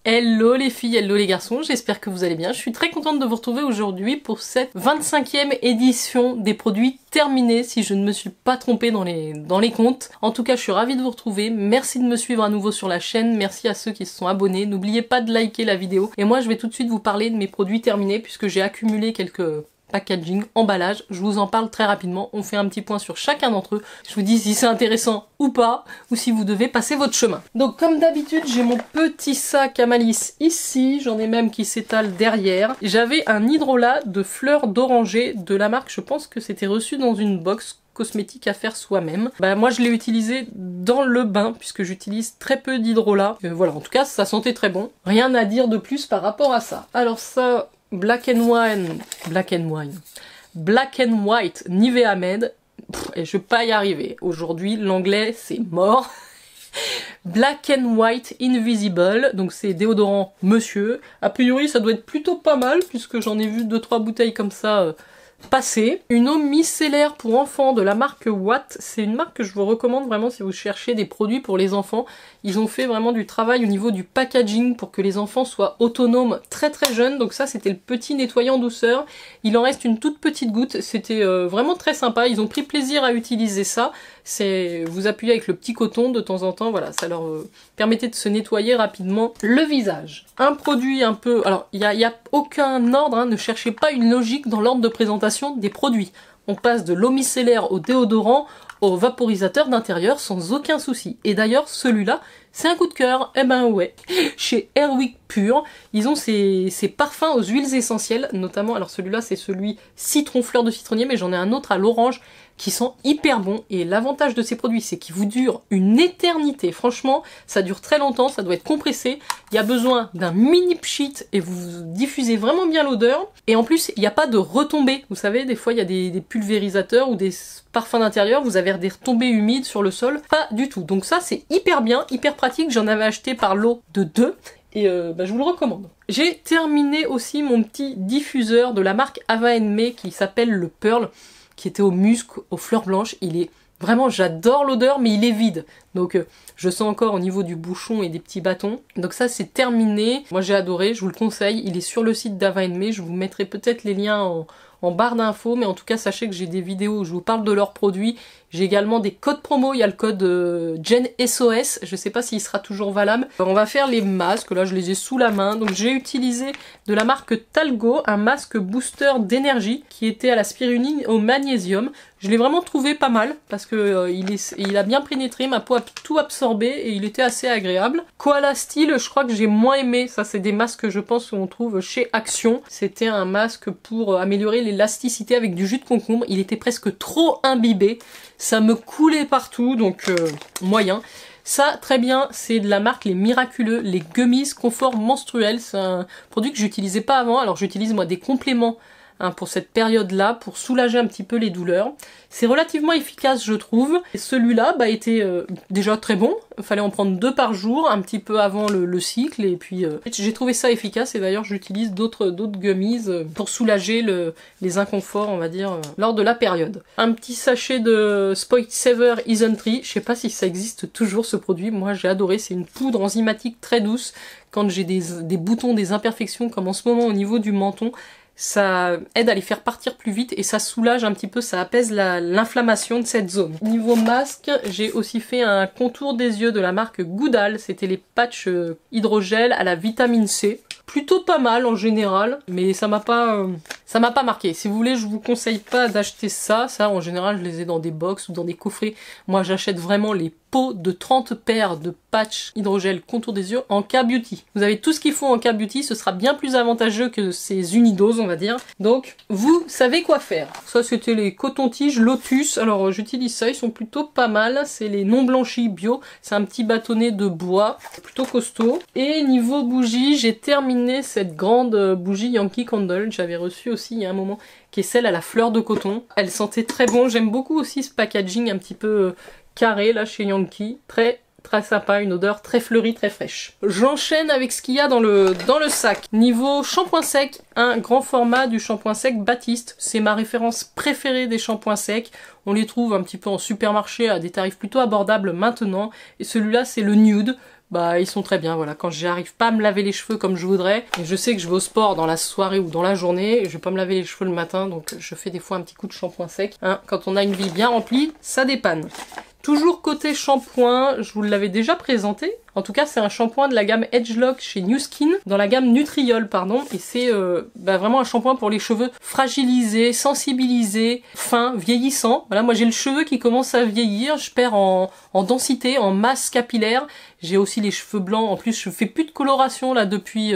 Hello les filles, hello les garçons, j'espère que vous allez bien. Je suis très contente de vous retrouver aujourd'hui pour cette 25e édition des produits terminés, si je ne me suis pas trompée dans les comptes. En tout cas, je suis ravie de vous retrouver. Merci de me suivre à nouveau sur la chaîne, merci à ceux qui se sont abonnés. N'oubliez pas de liker la vidéo. Et moi, je vais tout de suite vous parler de mes produits terminés puisque j'ai accumulé quelques packaging, emballage, je vous en parle très rapidement, on fait un petit point sur chacun d'entre eux, je vous dis si c'est intéressant ou pas, ou si vous devez passer votre chemin. Donc comme d'habitude, j'ai mon petit sac à malice ici, j'en ai même qui s'étale derrière. J'avais un hydrolat de fleurs d'oranger de la marque, je pense que c'était reçu dans une box cosmétique à faire soi-même. Bah moi je l'ai utilisé dans le bain puisque j'utilise très peu d'hydrolat. Voilà, en tout cas ça sentait très bon. Rien à dire de plus par rapport à ça. Alors ça, Black and White Nivea Men. Et je vais pas y arriver. Aujourd'hui, l'anglais, c'est mort. Black and White Invisible. Donc c'est déodorant monsieur. A priori, ça doit être plutôt pas mal puisque j'en ai vu 2-3 bouteilles comme ça passer. Une eau micellaire pour enfants de la marque Watt. C'est une marque que je vous recommande vraiment si vous cherchez des produits pour les enfants. Ils ont fait vraiment du travail au niveau du packaging pour que les enfants soient autonomes très très jeunes. Donc ça, c'était le petit nettoyant douceur. Il en reste une toute petite goutte. C'était vraiment très sympa. Ils ont pris plaisir à utiliser ça. C'est vous appuyez avec le petit coton de temps en temps. Voilà, ça leur permettait de se nettoyer rapidement le visage. Un produit un peu... Alors, il y a aucun ordre. Hein, ne cherchez pas une logique dans l'ordre de présentation des produits. On passe de l'eau micellaire au déodorant au vaporisateur d'intérieur sans aucun souci. Et d'ailleurs, celui-là, c'est un coup de cœur. Eh ben ouais, chez Airwick Pure, ils ont ces parfums aux huiles essentielles, notamment, alors celui-là, c'est celui citron fleur de citronnier, mais j'en ai un autre à l'orange qui sent hyper bon. Et l'avantage de ces produits, c'est qu'ils vous durent une éternité. Franchement, ça dure très longtemps, ça doit être compressé. Il y a besoin d'un mini pchit et vous diffusez vraiment bien l'odeur. Et en plus, il n'y a pas de retombées. Vous savez, des fois, il y a des pulvérisateurs ou des parfums d'intérieur, vous avez des retombées humides sur le sol. Pas du tout. Donc ça, c'est hyper bien, hyper pratique. J'en avais acheté par lot de 2. Et je vous le recommande. J'ai terminé aussi mon petit diffuseur de la marque Ava & May qui s'appelle le Pearl, qui était au musc, aux fleurs blanches. Il est vraiment, j'adore l'odeur, mais il est vide. Donc je sens encore au niveau du bouchon et des petits bâtons. Donc ça c'est terminé. Moi j'ai adoré, je vous le conseille. Il est sur le site d'Ava & May. Je vous mettrai peut-être les liens en barre d'infos, mais en tout cas sachez que j'ai des vidéos où je vous parle de leurs produits. J'ai également des codes promo, il y a le code Jen SOS, je sais pas s'il sera toujours valable. On va faire les masques, là je les ai sous la main. Donc j'ai utilisé de la marque Talgo, un masque booster d'énergie qui était à la spiruline au magnésium. Je l'ai vraiment trouvé pas mal parce que il a bien pénétré, ma peau a tout absorbé et il était assez agréable. Koala Steel, je crois que j'ai moins aimé, ça c'est des masques que je pense qu'on trouve chez Action. C'était un masque pour améliorer l'élasticité avec du jus de concombre, il était presque trop imbibé. Ça me coulait partout, donc moyen. Ça, très bien, c'est de la marque Les Miraculeux, les Gummies Confort Menstruel. C'est un produit que j'utilisais pas avant. Alors j'utilise moi des compléments pour cette période-là, pour soulager un petit peu les douleurs. C'est relativement efficace, je trouve. Celui-là était déjà très bon. Il fallait en prendre 2 par jour, un petit peu avant le cycle. Et puis, j'ai trouvé ça efficace. Et d'ailleurs, j'utilise d'autres gummies pour soulager les inconforts, on va dire, lors de la période. Un petit sachet de Spoil Saver Isntree. Je sais pas si ça existe toujours, ce produit. Moi, j'ai adoré. C'est une poudre enzymatique très douce. Quand j'ai des boutons, des imperfections, comme en ce moment au niveau du menton, ça aide à les faire partir plus vite et ça soulage un petit peu, ça apaise l'inflammation de cette zone. Niveau masque, j'ai aussi fait un contour des yeux de la marque Goodal, c'était les patchs hydrogel à la vitamine C. Plutôt pas mal en général, mais ça m'a pas marqué. Si vous voulez, je vous conseille pas d'acheter ça. Ça, en général, je les ai dans des box ou dans des coffrets. Moi, j'achète vraiment les pots de 30 paires de patchs hydrogel contour des yeux en K-Beauty. Vous avez tout ce qu'il faut en K-Beauty, ce sera bien plus avantageux que ces unidoses, on va dire. Donc, vous savez quoi faire. Ça, c'était les cotons-tiges Lotus. Alors, j'utilise ça, ils sont plutôt pas mal. C'est les non blanchis bio. C'est un petit bâtonnet de bois, plutôt costaud. Et niveau bougie, j'ai terminé cette grande bougie Yankee Candle. J'avais reçu aussi il y a un moment, qui est celle à la fleur de coton. Elle sentait très bon. J'aime beaucoup aussi ce packaging un petit peu carré là chez Yankee. Très sympa, une odeur très fleurie, très fraîche. J'enchaîne avec ce qu'il y a dans le sac. Niveau shampoing sec, un grand format du shampoing sec Baptiste. C'est ma référence préférée des shampoings secs. On les trouve un petit peu en supermarché à des tarifs plutôt abordables maintenant. Et celui-là, c'est le nude. bah ils sont très bien, voilà. Quand j'arrive pas à me laver les cheveux comme je voudrais, et je sais que je vais au sport dans la soirée ou dans la journée, je vais pas me laver les cheveux le matin, donc je fais des fois un petit coup de shampoing sec. Hein, quand on a une vie bien remplie, ça dépanne. Toujours côté shampoing, je vous l'avais déjà présenté. En tout cas, c'est un shampoing de la gamme Edgelock chez New Skin, dans la gamme Nutriol, pardon. Et c'est vraiment un shampoing pour les cheveux fragilisés, sensibilisés, fins, vieillissants. Voilà, moi j'ai le cheveu qui commence à vieillir, je perds en densité, en masse capillaire. J'ai aussi les cheveux blancs. En plus, je fais plus de coloration là depuis...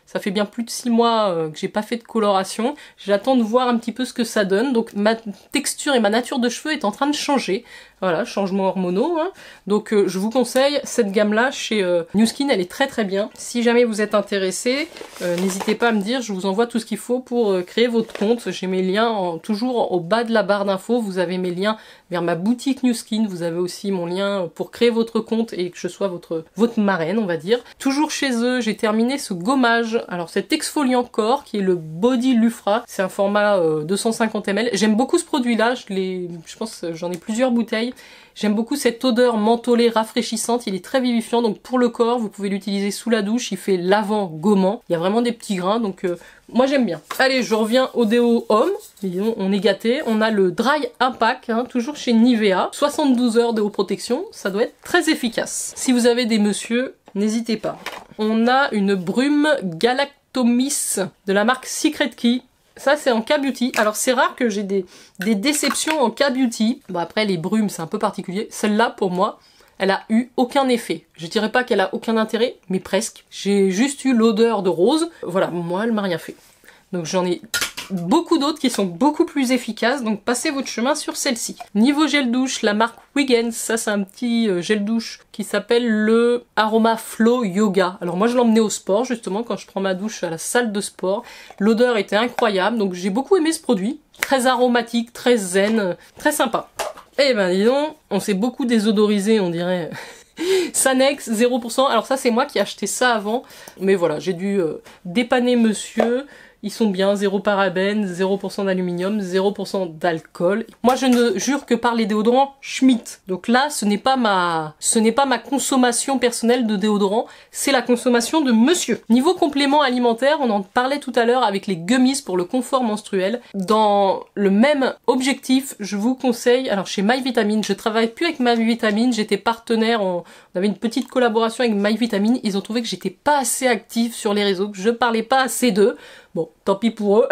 ça fait bien plus de 6 mois que j'ai pas fait de coloration. J'attends de voir un petit peu ce que ça donne. Donc ma texture et ma nature de cheveux est en train de changer. Voilà, changement hormonaux. Hein. Donc je vous conseille cette gamme-là chez New Skin, elle est très très bien. Si jamais vous êtes intéressé, n'hésitez pas à me dire, je vous envoie tout ce qu'il faut pour créer votre compte. J'ai mes liens toujours au bas de la barre d'infos. Vous avez mes liens vers ma boutique New Skin. Vous avez aussi mon lien pour créer votre compte et que je sois votre marraine, on va dire. Toujours chez eux, j'ai terminé ce gommage. Alors cet exfoliant corps qui est le Body Lufra. C'est un format 250 ml. J'aime beaucoup ce produit-là. Je pense j'en ai plusieurs bouteilles. J'aime beaucoup cette odeur mentholée rafraîchissante, il est très vivifiant, donc pour le corps, vous pouvez l'utiliser sous la douche, il fait lavant gommant, il y a vraiment des petits grains, donc moi j'aime bien. Allez, je reviens au déo homme, on est gâté, on a le Dry Impact, hein, toujours chez Nivea, 72 heures déo protection, ça doit être très efficace. Si vous avez des messieurs, n'hésitez pas. On a une brume Galactomis de la marque Secret Key. Ça c'est en K-Beauty. Alors c'est rare que j'ai des déceptions en K-Beauty. Bon après les brumes c'est un peu particulier. Celle-là pour moi, elle a eu aucun effet. Je dirais pas qu'elle a aucun intérêt, mais presque. J'ai juste eu l'odeur de rose. Voilà, moi elle m'a rien fait. Donc j'en ai beaucoup d'autres qui sont beaucoup plus efficaces, donc passez votre chemin sur celle-ci. Niveau gel douche, la marque Wiggins, ça c'est un petit gel douche qui s'appelle le Aroma Flow Yoga. Alors moi je l'emmenais au sport justement quand je prends ma douche à la salle de sport. L'odeur était incroyable, donc j'ai beaucoup aimé ce produit. Très aromatique, très zen, très sympa. Eh ben dis donc, on s'est beaucoup désodorisé on dirait. Sanex 0%, alors ça c'est moi qui ai acheté ça avant, mais voilà, j'ai dû dépanner monsieur. Ils sont bien, 0 parabènes, 0% d'aluminium, 0% d'alcool. Moi, je ne jure que par les déodorants Schmitt. Donc là, ce n'est pas ma consommation personnelle de déodorant, c'est la consommation de monsieur. Niveau complément alimentaire, on en parlait tout à l'heure avec les gummies pour le confort menstruel. Dans le même objectif, je vous conseille, alors chez MyVitamine, je travaille plus avec MyVitamine, j'étais partenaire, on avait une petite collaboration avec MyVitamine, ils ont trouvé que j'étais pas assez active sur les réseaux, que je parlais pas assez d'eux. Bon, tant pis pour eux.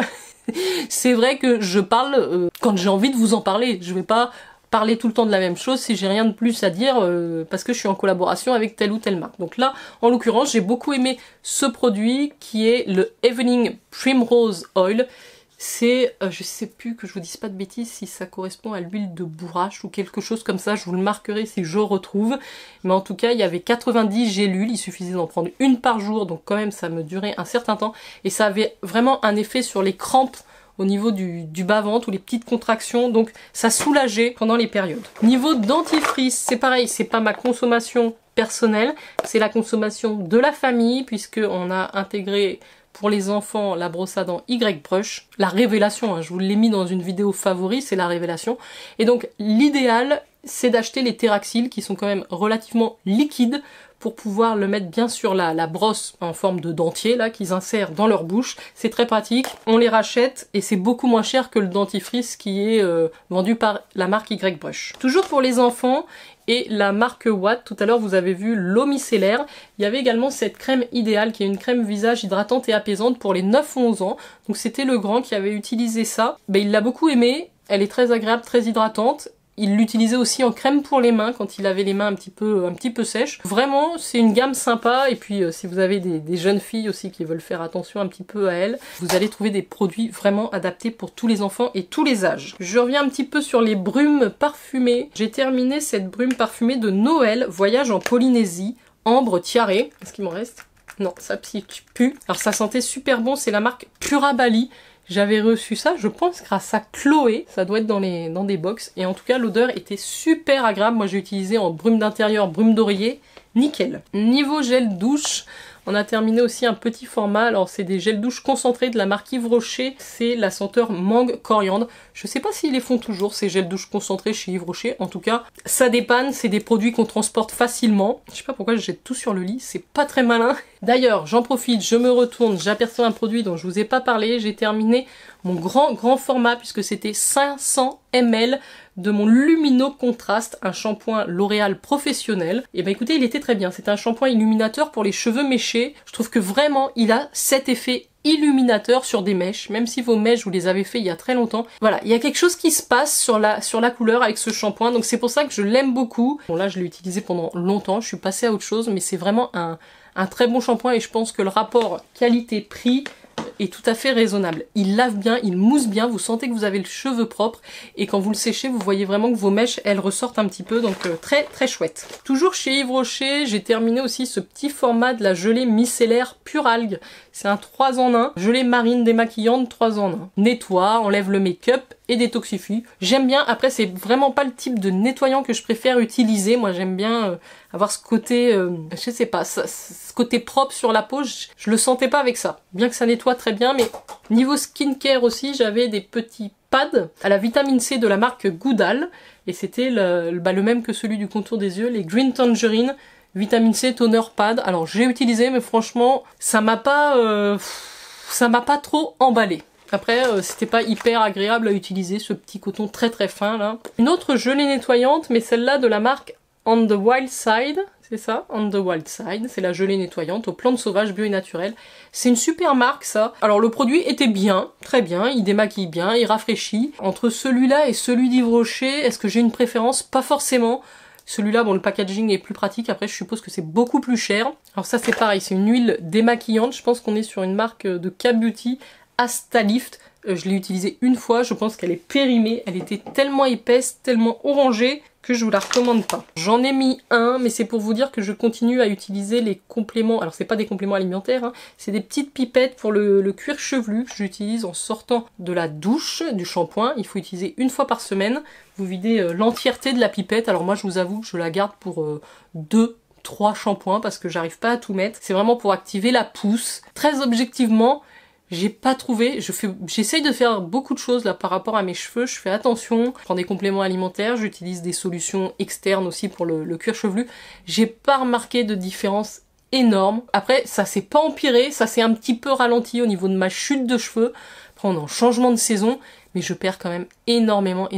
C'est vrai que je parle quand j'ai envie de vous en parler. Je vais pas parler tout le temps de la même chose si j'ai rien de plus à dire parce que je suis en collaboration avec telle ou telle marque. Donc là, en l'occurrence, j'ai beaucoup aimé ce produit qui est le Evening Primrose Oil. C'est, je sais plus que je vous dise pas de bêtises si ça correspond à l'huile de bourrache ou quelque chose comme ça, je vous le marquerai si je retrouve. Mais en tout cas, il y avait 90 gélules, il suffisait d'en prendre une par jour, donc quand même ça me durait un certain temps. Et ça avait vraiment un effet sur les crampes au niveau du bas-ventre ou les petites contractions, donc ça soulageait pendant les périodes. Niveau dentifrice, c'est pareil, c'est pas ma consommation personnelle, c'est la consommation de la famille, puisqu'on a intégré pour les enfants, la brosse à dents Y-Brush, la révélation, hein, je vous l'ai mis dans une vidéo favori, c'est la révélation. Et donc l'idéal, c'est d'acheter les Theraxil qui sont quand même relativement liquides pour pouvoir le mettre bien sur la brosse en forme de dentier là qu'ils insèrent dans leur bouche. C'est très pratique, on les rachète et c'est beaucoup moins cher que le dentifrice qui est vendu par la marque Y-Brush. Toujours pour les enfants, et la marque Watt, tout à l'heure vous avez vu l'eau micellaire, il y avait également cette crème idéale qui est une crème visage hydratante et apaisante pour les 9-11 ans, donc c'était le grand qui avait utilisé ça, il l'a beaucoup aimé, elle est très agréable, très hydratante. Il l'utilisait aussi en crème pour les mains quand il avait les mains un petit peu sèches. Vraiment, c'est une gamme sympa. Et puis, si vous avez des jeunes filles aussi qui veulent faire attention un petit peu à elles, vous allez trouver des produits vraiment adaptés pour tous les enfants et tous les âges. Je reviens un petit peu sur les brumes parfumées. J'ai terminé cette brume parfumée de Noël, Voyage en Polynésie, Ambre Tiaré. Est-ce qu'il m'en reste? Non, ça pue. Alors, ça sentait super bon. C'est la marque Pura Bali. J'avais reçu ça, je pense, grâce à Chloé. Ça doit être dans des box. Et en tout cas, l'odeur était super agréable. Moi, j'ai utilisé en brume d'intérieur, brume d'oreiller. Nickel. Niveau gel douche, On a terminé aussi un petit format, alors c'est des gels douche concentrés de la marque Yves Rocher, c'est la senteur mangue coriandre. Je sais pas s'ils les font toujours ces gels douche concentrés chez Yves Rocher, en tout cas ça dépanne, c'est des produits qu'on transporte facilement. Je sais pas pourquoi je jette tout sur le lit, c'est pas très malin. D'ailleurs, j'en profite, je me retourne, j'aperçois un produit dont je vous ai pas parlé, j'ai terminé mon grand format puisque c'était 500 ml de mon Lumino Contraste, un shampoing L'Oréal professionnel. Et ben écoutez, il était très bien, c'est un shampoing illuminateur pour les cheveux méchés. Je trouve que vraiment il a cet effet illuminateur sur des mèches, même si vos mèches vous les avez fait il y a très longtemps. Voilà, il y a quelque chose qui se passe sur la couleur avec ce shampoing, donc c'est pour ça que je l'aime beaucoup. Bon là je l'ai utilisé pendant longtemps, je suis passée à autre chose, mais c'est vraiment un très bon shampoing et je pense que le rapport qualité-prix est tout à fait raisonnable. Il lave bien, il mousse bien, vous sentez que vous avez le cheveu propre et quand vous le séchez, vous voyez vraiment que vos mèches, elles ressortent un petit peu, donc très très chouette. Toujours chez Yves Rocher, j'ai terminé aussi ce petit format de la gelée micellaire Pure Algue. C'est un 3 en 1, gelée marine démaquillante 3 en 1. Nettoie, enlève le make-up et détoxifie. J'aime bien, après c'est vraiment pas le type de nettoyant que je préfère utiliser, moi j'aime bien avoir ce côté, je sais pas, ce côté propre sur la peau, je le sentais pas avec ça. Bien que ça nettoie très bien, mais niveau skincare aussi, j'avais des petits pads à la vitamine C de la marque Goudal, et c'était le même que celui du contour des yeux, les Green Tangerine Vitamine C Toner Pad. Alors j'ai utilisé, mais franchement, ça m'a pas trop emballé. Après, c'était pas hyper agréable à utiliser, ce petit coton très très fin là. Une autre gelée nettoyante, mais celle-là de la marque On the Wild Side, c'est ça, On the Wild Side, c'est la gelée nettoyante aux plantes sauvages bio et naturelles. C'est une super marque ça. Alors le produit était bien, très bien, il démaquille bien, il rafraîchit. Entre celui-là et celui d'Yves Rocher, est-ce que j'ai une préférence? Pas forcément. Celui-là, bon, le packaging est plus pratique, après je suppose que c'est beaucoup plus cher. Alors ça c'est pareil, c'est une huile démaquillante, je pense qu'on est sur une marque de K-Beauty, Astalift. Je l'ai utilisée une fois, je pense qu'elle est périmée, elle était tellement épaisse, tellement orangée, que je vous la recommande pas. J'en ai mis un, mais c'est pour vous dire que je continue à utiliser les compléments, alors c'est pas des compléments alimentaires, hein, c'est des petites pipettes pour le cuir chevelu que j'utilise en sortant de la douche, du shampoing. Il faut utiliser une fois par semaine, vous videz l'entièreté de la pipette. Alors moi je vous avoue que je la garde pour 2-3 shampoings parce que j'arrive pas à tout mettre. C'est vraiment pour activer la pousse. Très objectivement, j'ai pas trouvé, j'essaye de faire beaucoup de choses là par rapport à mes cheveux, je fais attention, je prends des compléments alimentaires, j'utilise des solutions externes aussi pour le cuir chevelu. J'ai pas remarqué de différence énorme. Après, ça s'est pas empiré, ça s'est un petit peu ralenti au niveau de ma chute de cheveux. Après, on est en changement de saison, mais je perds quand même énormément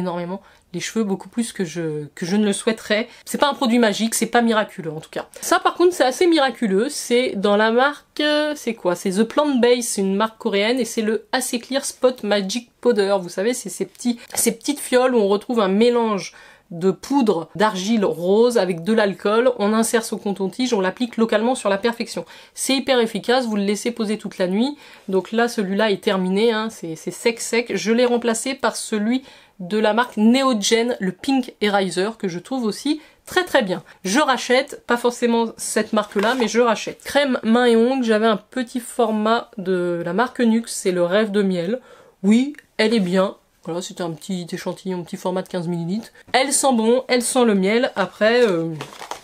les cheveux, beaucoup plus que je ne le souhaiterais. C'est pas un produit magique, c'est pas miraculeux en tout cas. Ça par contre c'est assez miraculeux, c'est dans la marque, c'est quoi? C'est The Plant Base, c'est une marque coréenne et c'est le AC Clear Spot Magic Powder. Vous savez, c'est ces petites fioles où on retrouve un mélange de poudre d'argile rose avec de l'alcool, on insère son coton-tige, on l'applique localement sur la perfection. C'est hyper efficace, vous le laissez poser toute la nuit. Donc là, celui-là est terminé, hein, c'est sec. Je l'ai remplacé par celui de la marque Neogen, le Pink Eraser, que je trouve aussi très bien. Je rachète, pas forcément cette marque-là, mais je rachète. Crème main et ongles, j'avais un petit format de la marque Nux, c'est le Rêve de miel. Oui, elle est bien. Voilà, c'était un petit échantillon, un petit format de 15 ml. Elle sent bon, elle sent le miel. Après,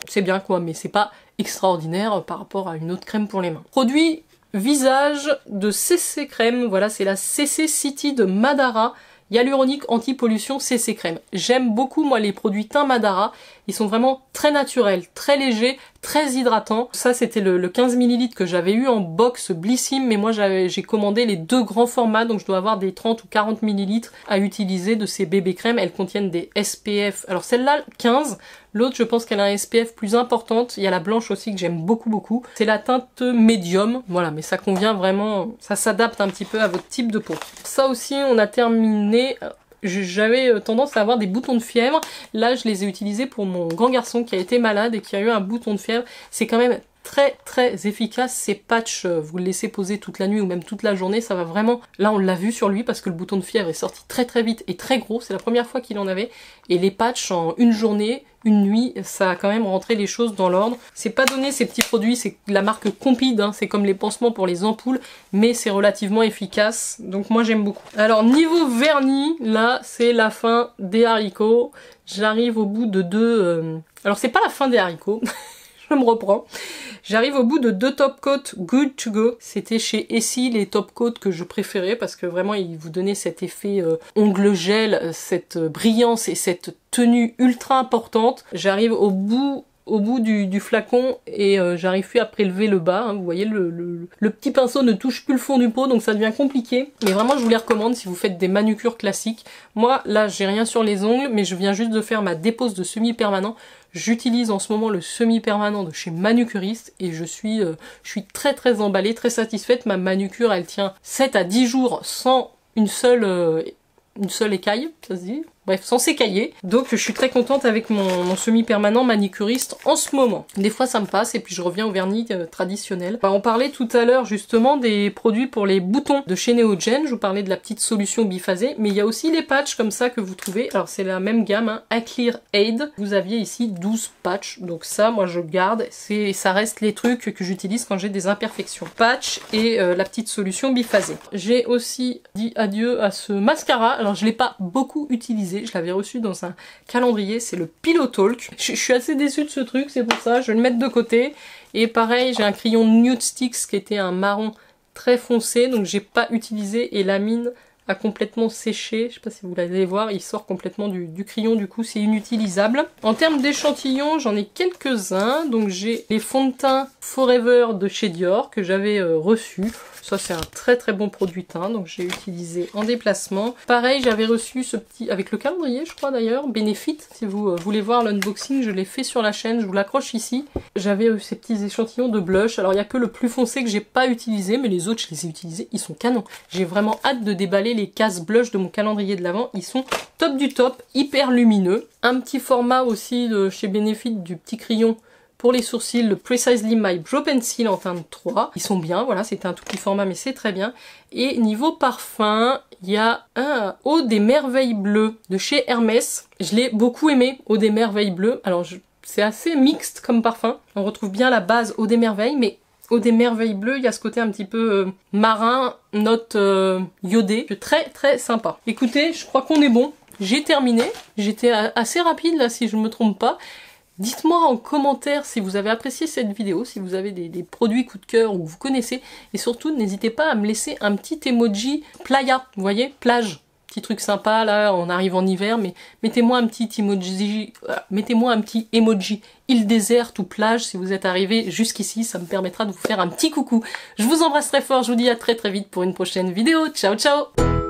c'est bien quoi, mais c'est pas extraordinaire par rapport à une autre crème pour les mains. Produit visage de CC Crème, voilà, c'est la CC City de Madara. Hyaluronique anti-pollution CC Crème. J'aime beaucoup moi les produits teint Madara, ils sont vraiment très naturels, très légers, très hydratants. Ça c'était le 15 ml que j'avais eu en box Blissim, mais moi j'ai commandé les 2 grands formats, donc je dois avoir des 30 ou 40 ml à utiliser de ces bébés crèmes. Elles contiennent des SPF, alors celle-là 15, l'autre je pense qu'elle a un SPF plus importante. Il y a la blanche aussi que j'aime beaucoup. C'est la teinte médium, voilà, mais ça convient vraiment, ça s'adapte un petit peu à votre type de peau. Ça aussi on a terminé. J'avais tendance à avoir des boutons de fièvre. Là, je les ai utilisés pour mon grand garçon qui a été malade et qui a eu un bouton de fièvre. C'est quand même très efficace ces patchs. Vous le laissez poser toute la nuit ou même toute la journée, ça va vraiment. Là, on l'a vu sur lui parce que le bouton de fièvre est sorti très vite et très gros. C'est la première fois qu'il en avait. Et les patchs en une journée, une nuit, ça a quand même rentré les choses dans l'ordre. C'est pas donné ces petits produits, c'est la marque Compide, hein, c'est comme les pansements pour les ampoules, mais c'est relativement efficace, donc moi j'aime beaucoup. Alors niveau vernis, là c'est la fin des haricots. J'arrive au bout de 2... Alors c'est pas la fin des haricots, je me reprends. J'arrive au bout de 2 top coats Good to Go. C'était chez Essie les top coats que je préférais parce que vraiment ils vous donnaient cet effet ongle gel, cette brillance et cette tenue ultra importante. J'arrive au bout du flacon et j'arrive plus à prélever le bas, hein. Vous voyez le petit pinceau ne touche plus le fond du pot donc ça devient compliqué, mais vraiment je vous les recommande si vous faites des manucures classiques. Moi là j'ai rien sur les ongles mais je viens juste de faire ma dépose de semi-permanent. J'utilise en ce moment le semi-permanent de chez Manucuriste et je suis très très emballée, très satisfaite. Ma manucure elle tient 7 à 10 jours sans une seule écaille, ça se dit. Bref, sans s'écailler. Donc je suis très contente avec mon semi-permanent Manicuriste en ce moment. Des fois ça me passe et puis je reviens au vernis traditionnel. On parlait tout à l'heure justement des produits pour les boutons de chez Neogen. Je vous parlais de la petite solution biphasée. Mais il y a aussi les patchs comme ça que vous trouvez. Alors c'est la même gamme, hein, Aclear Aid. Vous aviez ici 12 patchs. Donc ça, moi je garde. Ça reste les trucs que j'utilise quand j'ai des imperfections. Patch et la petite solution biphasée. J'ai aussi dit adieu à ce mascara. Alors je l'ai pas beaucoup utilisé. Je l'avais reçu dans un calendrier, c'est le Pillow Talk. Je suis assez déçue de ce truc, c'est pour ça, je vais le mettre de côté. Et pareil, j'ai un crayon Nude Sticks qui était un marron très foncé, donc j'ai pas utilisé et la mine a complètement séché. Je sais pas si vous l'allez voir, il sort complètement du crayon, du coup c'est inutilisable. En termes d'échantillons, j'en ai quelques-uns. Donc j'ai les fonds de teint Forever de chez Dior que j'avais reçus. Ça c'est un très très bon produit teint, donc j'ai utilisé en déplacement. Pareil, j'avais reçu ce petit, avec le calendrier je crois d'ailleurs, Benefit. Si vous voulez voir l'unboxing, je l'ai fait sur la chaîne, je vous l'accroche ici. J'avais ces petits échantillons de blush. Alors il n'y a que le plus foncé que j'ai pas utilisé, mais les autres je les ai utilisés, ils sont canons. J'ai vraiment hâte de déballer les cases blush de mon calendrier de l'Avent, ils sont top du top, hyper lumineux. Un petit format aussi de chez Benefit du petit crayon pour les sourcils, le Precisely My Brow Pencil en teinte 3. Ils sont bien, voilà, c'était un tout petit format mais c'est très bien. Et niveau parfum, il y a un Eau des Merveilles Bleues de chez Hermès. Je l'ai beaucoup aimé, Eau des Merveilles Bleues. Alors c'est assez mixte comme parfum. On retrouve bien la base Eau des Merveilles, mais Eau des Merveilles Bleues, il y a ce côté un petit peu marin, note iodée. Très très sympa. Écoutez, je crois qu'on est bon. J'ai terminé. J'étais assez rapide là si je ne me trompe pas. Dites-moi en commentaire si vous avez apprécié cette vidéo, si vous avez des produits coup de cœur ou que vous connaissez. Et surtout, n'hésitez pas à me laisser un petit emoji playa, vous voyez, plage. Petit truc sympa, là, on arrive en hiver, mais mettez-moi un petit emoji île déserte ou plage si vous êtes arrivé jusqu'ici, ça me permettra de vous faire un petit coucou. Je vous embrasse très fort, je vous dis à très très vite pour une prochaine vidéo. Ciao ciao!